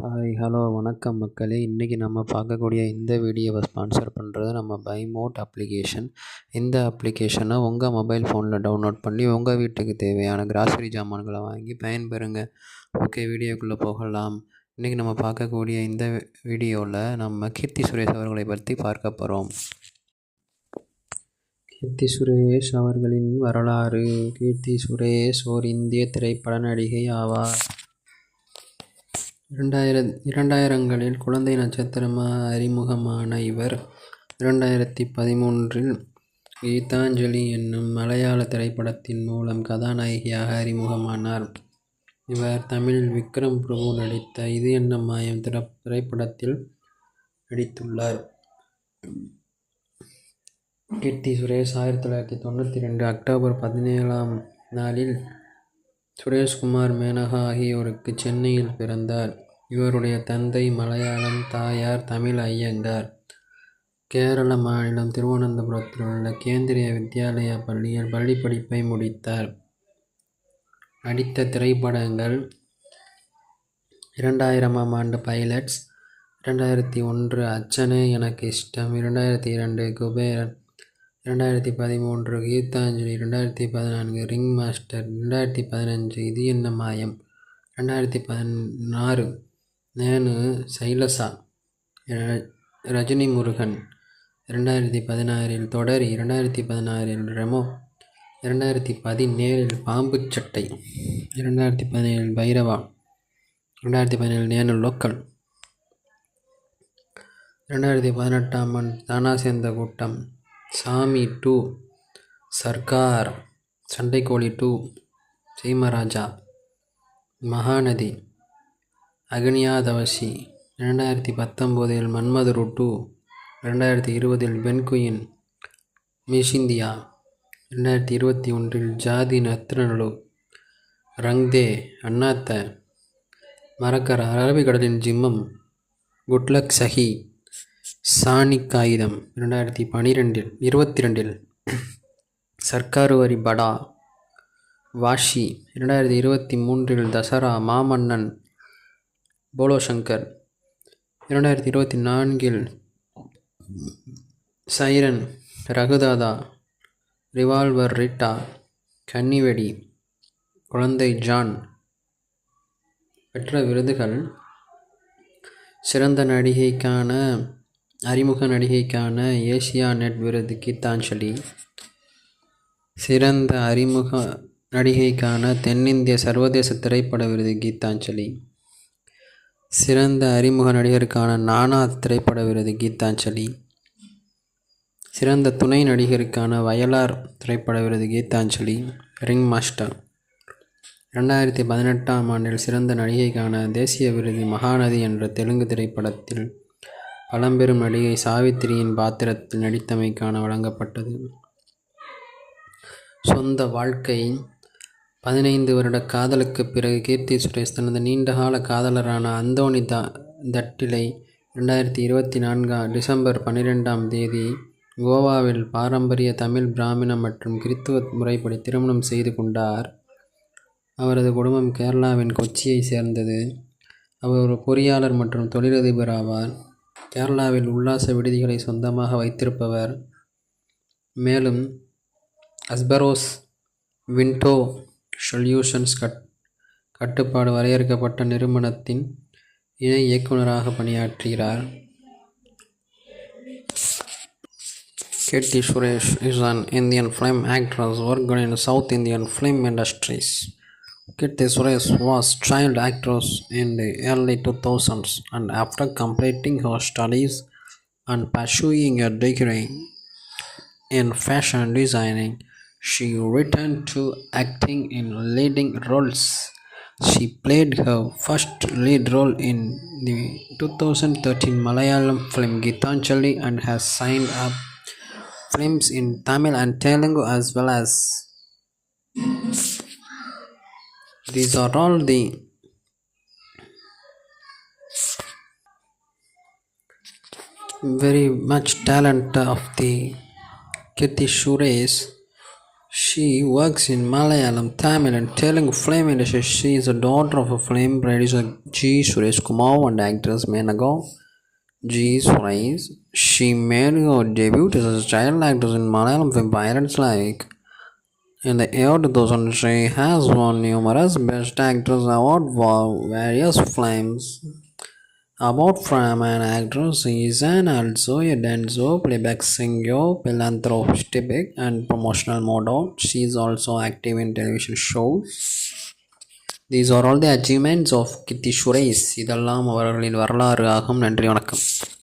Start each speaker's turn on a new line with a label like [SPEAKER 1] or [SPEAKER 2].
[SPEAKER 1] Hi hello வணக்கம் மக்களே. இன்றைக்கி நம்ம பார்க்கக்கூடிய இந்த வீடியோவை ஸ்பான்சர் பண்ணுறது நம்ம பைமோட் அப்ளிகேஷன். இந்த அப்ளிகேஷனை உங்கள் மொபைல் ஃபோனில் டவுன்லோட் பண்ணி உங்கள் வீட்டுக்கு தேவையான கிராசரி ஜாமான்களை வாங்கி பயன்பெறுங்க. ஓகே, வீடியோக்குள்ளே போகலாம். இன்றைக்கி நம்ம பார்க்கக்கூடிய இந்த வீடியோவில் நம்ம கீர்த்தி சுரேஷ் அவர்களை பற்றி பார்க்க போகிறோம். கீர்த்தி சுரேஷ் அவர்களின் வரலாறு. கீர்த்தி சுரேஷ் ஓர் இந்திய திரைப்பட நடிகை ஆவார். 2000களில் குழந்தை நட்சத்திரமாக அறிமுகமான இவர் 2013இல் கீதாஞ்சலி என்னும் மலையாள திரைப்படத்தின் மூலம் கதாநாயகியாக அறிமுகமானார். இவர் தமிழில் விக்ரம் பிரபு நடித்த இது என்ன மாயம் திரைப்படத்தில் நடித்துள்ளார். கீர்த்தி சுரேஷ் 1992 அக்டோபர் 17ஆம் நாளில் சுரேஷ்குமார் மேனகா ஆகியோருக்கு சென்னையில் பிறந்தார். இவருடைய தந்தை மலையாளம், தாயார் தமிழ் ஐயங்கார். கேரள மாநிலம் திருவனந்தபுரத்தில் உள்ள கேந்திரிய வித்யாலயா பள்ளியில் பள்ளி படிப்பை முடித்தார். நடித்த திரைப்படங்கள் 2000ஆம் ஆண்டு பைலட்ஸ், 2001 அச்சனே எனக்கு இஷ்டம், 2002 குபேரன், 2013 கீதாஞ்சலி, 2014 ரிங் மாஸ்டர், 2015 இது என்ன மாயம், 2016 நேனு சைலசா, ரஜினி முருகன், 2016 தொடரி, 2016 ரெமோ, 2017 பாம்பு சட்டை, 2017 பைரவா, 2017 நேனு லோக்கல், 2018ஆம் ஆண்டு தானா சேர்ந்த கூட்டம், சாமி 2, சர்க்கார், சண்டைக்கோழி 2, சீமராஜா, மகாநதி, அக்னியாதவசி, 2019 மன்மதுரு 2, 2020 பென்குயின், மிஷிந்தியா, 2021 ஜாதி நத்ரனலு, ரங்தே, அண்ணாத்த, மரக்கர, அரபிக்கடலின் ஜிம்மம், குட்லக் சஹி, சானிக் காகிதம், 2022 சர்க்காரு வரி படா, வாஷி, 2023 தசரா, மாமன்னன், போலோ சங்கர், 2024 சைரன், ரகுதாதா, ரிவால்வர் ரிட்டா, கன்னிவெடி, குழந்தை ஜான். பெற்ற விருதுகள்: சிறந்த நடிகைக்கான அறிமுக நடிகைக்கான ஏசியா நெட் விருது கீதாஞ்சலி, சிறந்த அறிமுக நடிகைக்கான தென்னிந்திய சர்வதேச திரைப்பட விருது கீதாஞ்சலி, சிறந்த அறிமுக நடிகருக்கான நானா திரைப்பட விருது கீதாஞ்சலி, சிறந்த துணை நடிகருக்கான வயலார் திரைப்பட விருது கீதாஞ்சலி, ரிங் மாஸ்டர். 2018ஆம் ஆண்டில் சிறந்த நடிகைக்கான தேசிய விருது மகாநதி என்ற தெலுங்கு திரைப்படத்தில் பழம்பெரும் நடிகை சாவித்திரியின் பாத்திரத்தில் நடித்தமைக்கான வழங்கப்பட்டது. சொந்த வாழ்க்கை. 15 வருட காதலுக்கு பிறகு கீர்த்தி சுரேஷ் தனது நீண்டகால காதலரான அந்தோனி தட்டிலை 2024 டிசம்பர் 12ஆம் தேதி கோவாவில் பாரம்பரிய தமிழ், பிராமண மற்றும் கிறித்துவ முறைப்படி திருமணம் செய்து கொண்டார். அவரது குடும்பம் கேரளாவின் கொச்சியை சேர்ந்தது. அவர் ஒரு பொறியாளர் மற்றும் தொழிலதிபர் ஆவார். கேரளாவில் உல்லாச விடுதிகளை சொந்தமாக வைத்திருப்பவர். மேலும் அஸ்பரோஸ் விண்டோ சொல்யூஷன்ஸ் கட்டுப்பாடு வரையறுக்கப்பட்ட நிறுவனத்தின் இணை இயக்குநராக பணியாற்றுகிறார். Kirti Suresh is an Indian film actress working in South Indian film industries. Kirti Suresh was a child actress in the early 2000s, and after completing her studies and pursuing a degree in fashion designing, she returned to acting in leading roles. She played her first lead role in the 2013 Malayalam film Geethanjali and has signed up films in Tamil and Telugu as well as. These are all the very much talent of the Kirti Suresh. She works in Malayalam, Tamil, and Telugu film industry. She is a daughter of a film producer G. Suresh Kumar and actress Menaga G. Suresh. She made her debut as a child actress in Malayalam film Pirates Like. In the year 2000, she has won numerous Best Actress awards for various films. Apart from an actress, she is also a dancer, playback singer, philanthropic, and promotional model. She is also active in television shows. These are all the achievements of Kitty Suresh. இதெல்லாம் அவர்களின் வரலாறு ஆகும். நன்றி வணக்கம்.